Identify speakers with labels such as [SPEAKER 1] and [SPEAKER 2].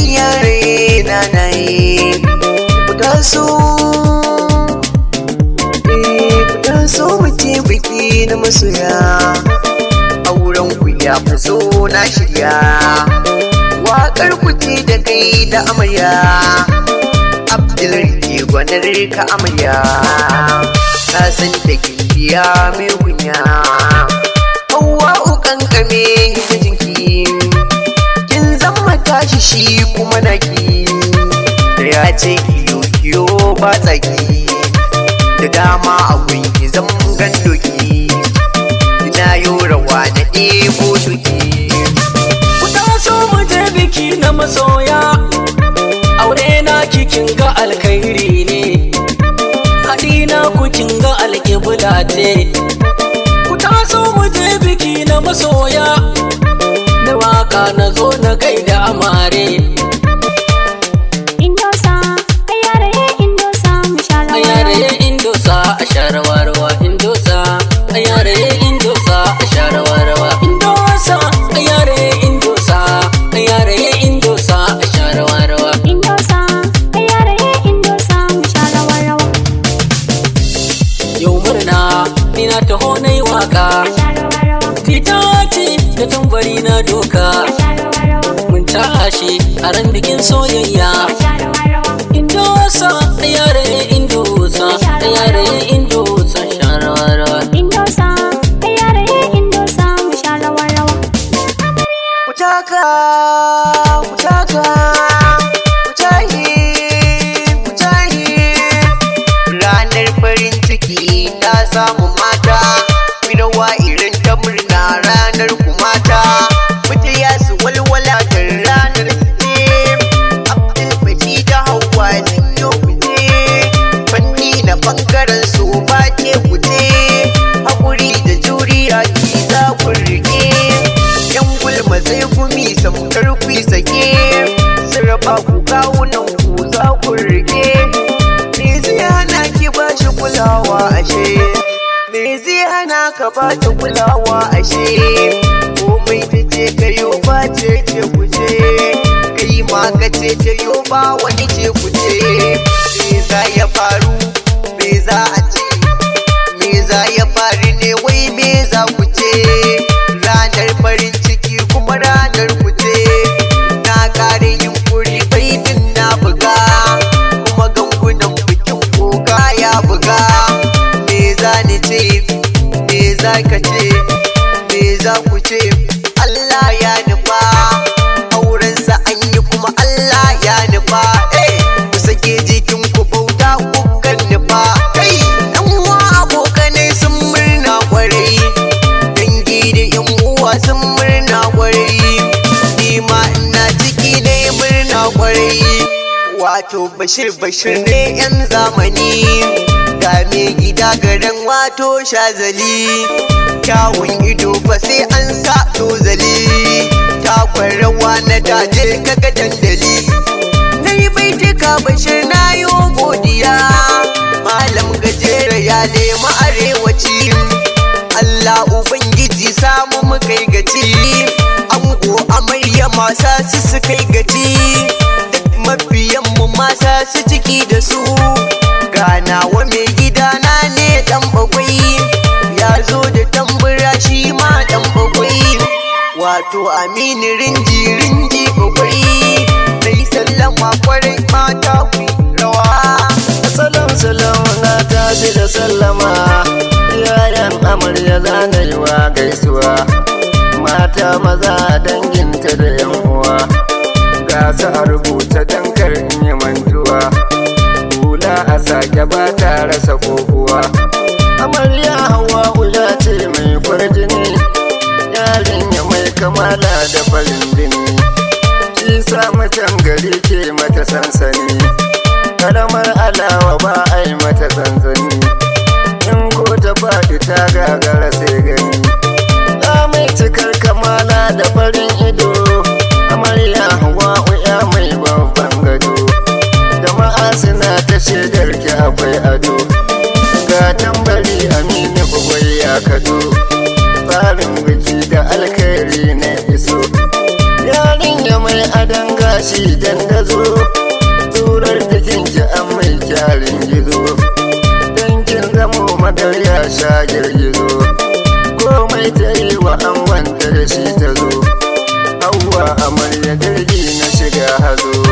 [SPEAKER 1] yare na nayi ku taso mu ce biki na masoya auren ku ya faso na shirya waƙar ku ce da kai da amarya Abdul ke gwanar ka amarya ka san da gimbiya mai kunya Hawwa'u kankame hijinki kin zama tashi shi kuma naki da ya ce kiyo ba tsaki da dama abun ki zan gandoki ina yo rawa na ɗebo duki
[SPEAKER 2] ku taso mu je biki na masoya aure na kikin ga alkhairi ne hadina ku kin ga alƙibla ce ku taso mu je biki na masoya da waka na zo na gaida amare a sharawarwa indosa a yare indosa a sharawarwa indosa a yare indosa a yare indosa a sharawarwa
[SPEAKER 3] indosa a yare indosa mu sharawarwa
[SPEAKER 2] yau murna ina taho nai waka tita ce da tambari na doka mun tashi a ran bikin soyayya indosa a yare indosa a yare indosa sharawarwa
[SPEAKER 3] indosa a yare indosa mu sharawarwa
[SPEAKER 1] ku taka ranar farin ciki ta samu mata rawa irin ta murna ranar ku mata mutu ya su walwala ta ranar su Abdul Baji da Hawwa nan yau fanni na bangaren su ba ce kuce haƙuri da juriya ki za ku rike yan gulma sai gumi samkar ku sake sarrafa ku kawunan ku za ku rike me zai hana ki ba shi kulawa ashe me zai hana ka ba ta kulawa ashe komai ta ce ka yo ba ce kuce kai ma ka ce ta yo ba wani ce kuce me za ya faru me za a ce me za ya faru ne wai me za ku ce ranar farin ciki kuma ranar ku ce na kare yin kuri baitin na buga kuma gangunan bikin koka ya buga me za ni ce me za ka ce me za ku ce Allah ya nufa aurensa an yi kuma Allah ya nufa ku sake jikin ku bauta kukan nufa kai yan uwa abokanai sun murna kwarai dangi da yan uwa sun murna kwarai ni ma ina ciki ne murna kwarai wato bashir ne yan zamani ga me gida garin wato shazali kyawun ido fa sai an sa tozali takwan rawa na daje kaga dandali na yi baitika bashir na yi godiya malam gajera ya lema arewaci Allah ubangiji samu mu kai gaci ango amarya masa su kai gaci duk mafiyanmu masa su ciki da su ganawa mai gidana ne dan bakwai ya zo da tambura shi ma dan bakwai wato amini rinji bakwai dai sallama kwarai mata ku rawa
[SPEAKER 4] salam na tashi da sallama yayan amarya zanayiwa gaisuwa mata maza danginta da yan uwa ga su a rubuta dankar in yi mantuwa hula a sake ba ta rasa kokuwa amarya Hawwa'u ya ce mai kwarjini yarinya mai kamala da farin jini shi sa macen gari ke mata sansani karamar alawa ba a yi mata zanzani in ko ta faɗi ta gagara sai gani ta mai cikar kamala da farin ido amarya Hawwa'u ya mai babban gado jama'a suna ta shaidar ki akwai ado ga tambari amini bugwai ya kado tsarin biki da alkhairi na iso yarinya mai adon gashi gashi dandazo turar jikinki an mai kyarin gizo dankin zamo magarya sha girgizo komai ta yi wa an wanta da shi ta zo Hauwa amarya jirgi na shiga hazo